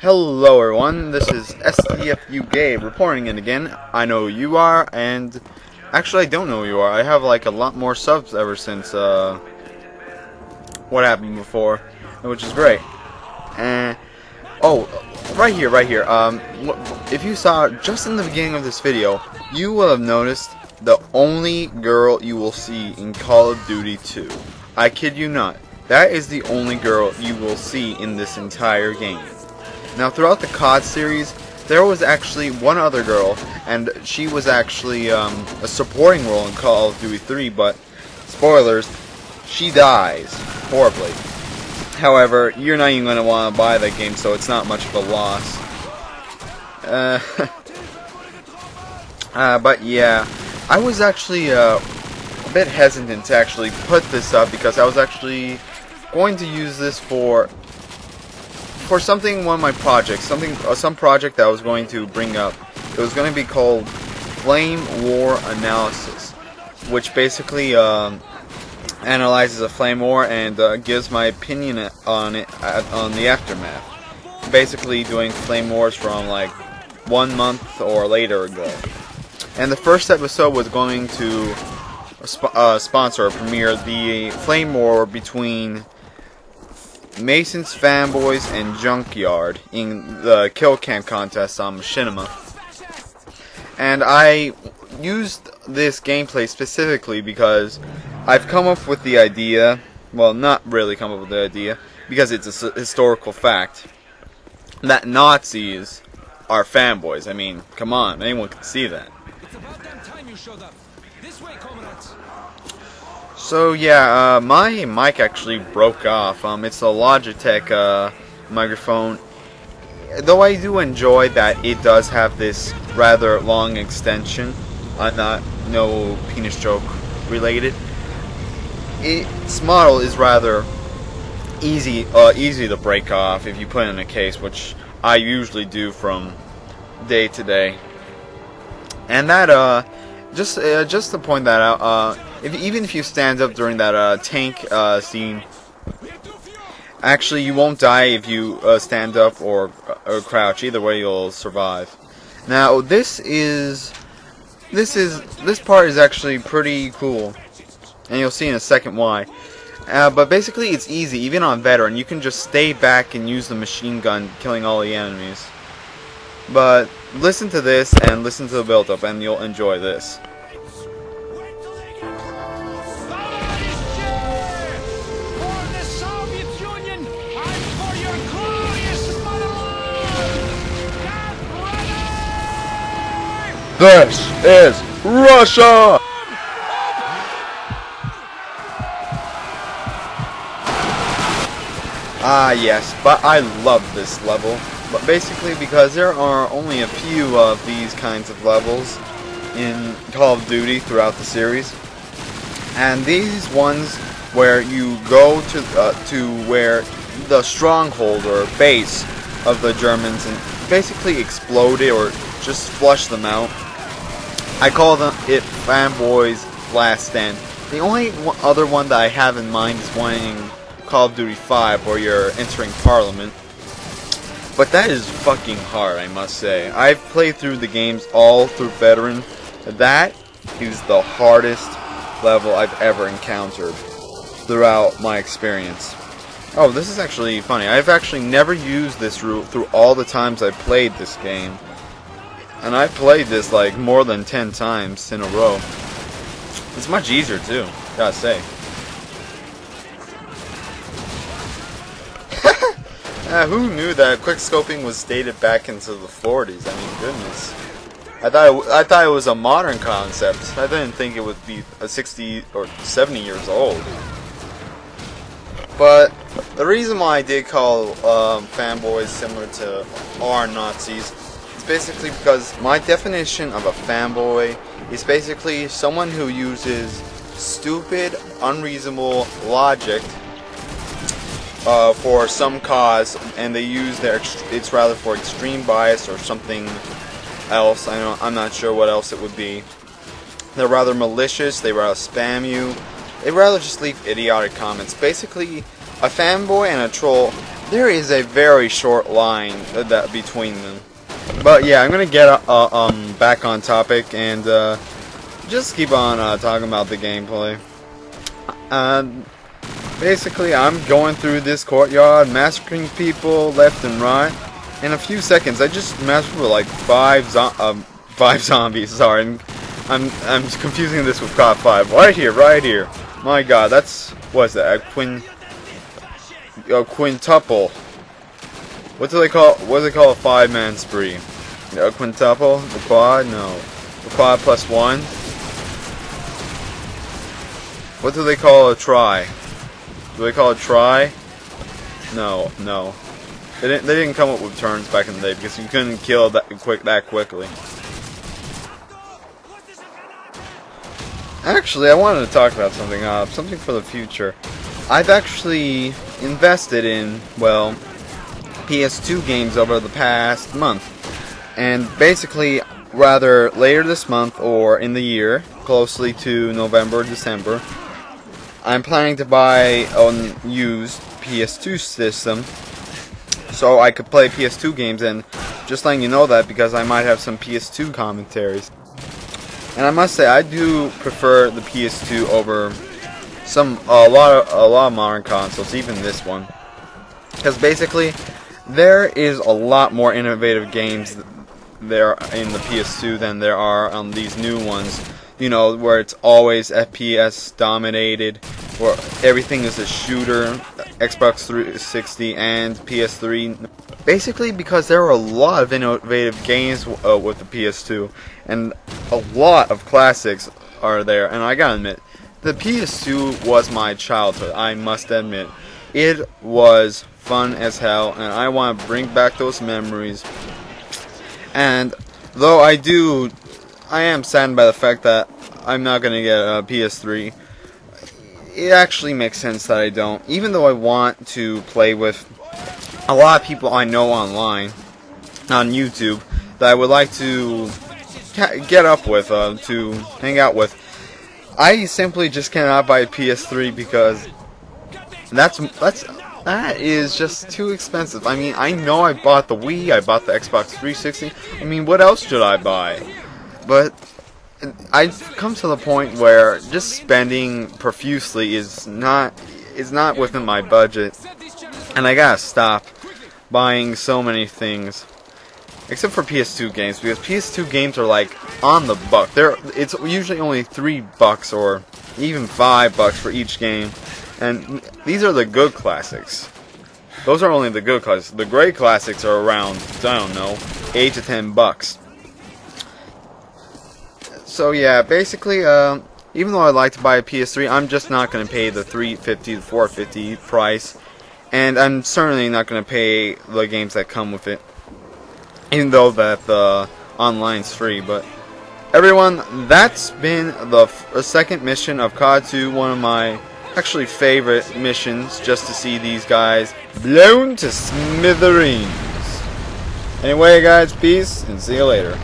Hello everyone, this is STFU Gabe reporting in again. I know who you are, and actually I don't know who you are. I have like a lot more subs ever since what happened before, which is great. And oh, right here. If you saw just in the beginning of this video, you will have noticed the only girl you will see in Call of Duty 2. I kid you not. That is the only girl you will see in this entire game. Now, throughout the CoD series, there was actually one other girl, and she was actually a supporting role in Call of Duty 3, but, spoilers, she dies horribly. However, you're not even going to want to buy that game, so it's not much of a loss. But yeah, I was actually a bit hesitant to actually put this up, because I was actually going to use this for something, one of my projects, some project that I was going to bring up. It was going to be called Flame War Analysis, which basically analyzes a flame war and gives my opinion on it on the aftermath. Basically doing flame wars from like 1 month or later ago. And the first episode was going to sponsor or premiere the flame war between Mason's Fanboys and Junkyard in the kill cam contest on Machinima. And I used this gameplay specifically because I've come up with the idea, well, not really come up with the idea, because it's a historical fact, that Nazis are fanboys. I mean, come on, anyone can see that. It's about damn time you showed up. This way, comrades. So yeah, my mic actually broke off. It's a Logitech microphone. Though I do enjoy that it does have this rather long extension, no penis joke related. Its model is rather easy to break off if you put it in a case, which I usually do from day to day. And that just to point that out, even if you stand up during that tank scene, actually you won't die if you stand up or crouch. Either way, you'll survive. Now this part is actually pretty cool, and you'll see in a second why. But basically, it's easy, even on veteran. You can just stay back and use the machine gun, killing all the enemies. But listen to this and listen to the build-up, and you'll enjoy this. This is Russia! Ah yes, but I love this level. But basically because there are only a few of these kinds of levels in Call of Duty throughout the series. And these ones where you go to where the stronghold or base of the Germans and basically explode it or just flush them out. I call it Fanboys Last Stand. The only other one that I have in mind is one in Call of Duty 5 where you're entering Parliament. But that is fucking hard, I must say. I've played through the games all through Veteran. That is the hardest level I've ever encountered throughout my experience. Oh, this is actually funny. I've actually never used this route through all the times I've played this game. And I've played this like more than 10 times in a row. It's much easier too, gotta say. Who knew that quickscoping was dated back into the 40s? I mean, goodness. I thought it was a modern concept. I didn't think it would be 60 or 70 years old. But the reason why I did call fanboys similar to our Nazis is basically because my definition of a fanboy is basically someone who uses stupid, unreasonable logic for some cause, and they use it's rather for extreme bias or something else. I'm not sure what else it would be. They're rather malicious, they rather spam you, they rather just leave idiotic comments. Basically, a fanboy and a troll there is a very short line that between them. But yeah, I'm gonna get back on topic and just keep on talking about the gameplay. Basically, I'm going through this courtyard, massacring people left and right. In a few seconds, I just massacred like five zombies. Sorry, I'm confusing this with CoD 5. Right here. My God, what's that? A quintuple. What do they call a 5-man spree? A quintuple? The quad? No. The quad plus 1? What do they call a try? Do they call it try? No. They didn't come up with turns back in the day because you couldn't kill that quickly. Actually, I wanted to talk about something for the future. I've actually invested in, well, PS2 games over the past month. And basically, rather later this month or in the year, closely to November or December, I'm planning to buy a used PS2 system so I could play PS2 games, and just letting you know that because I might have some PS2 commentaries. And I must say, I do prefer the PS2 over a lot of modern consoles, even this one, because basically there is a lot more innovative games there in the PS2 than there are on these new ones. You know, where it's always FPS dominated, where everything is a shooter, Xbox 360 and PS3. Basically because there are a lot of innovative games with the PS2, and a lot of classics are there. And I gotta admit, the PS2 was my childhood, I must admit. It was fun as hell, and I want to bring back those memories. And though I am saddened by the fact that I'm not going to get a PS3. It actually makes sense that I don't. Even though I want to play with a lot of people I know online, on YouTube, that I would like to get up with, to hang out with. I simply just cannot buy a PS3 because that is just too expensive. I mean, I know I bought the Wii, I bought the Xbox 360. I mean, what else should I buy? But I've come to the point where just spending profusely is not within my budget, and I gotta stop buying so many things. Except for PS2 games, because PS2 games are like on the buck. It's usually only $3 or even $5 for each game, and these are the good classics. Those are only the good classics. The great classics are around, I don't know, $8 to $10. So yeah, basically, even though I'd like to buy a PS3, I'm just not going to pay the $350 to $450 price, and I'm certainly not going to pay the games that come with it, even though that the online's free. But everyone, that's been the second mission of CoD2, one of my actually favorite missions, just to see these guys blown to smithereens. Anyway guys, peace, and see you later.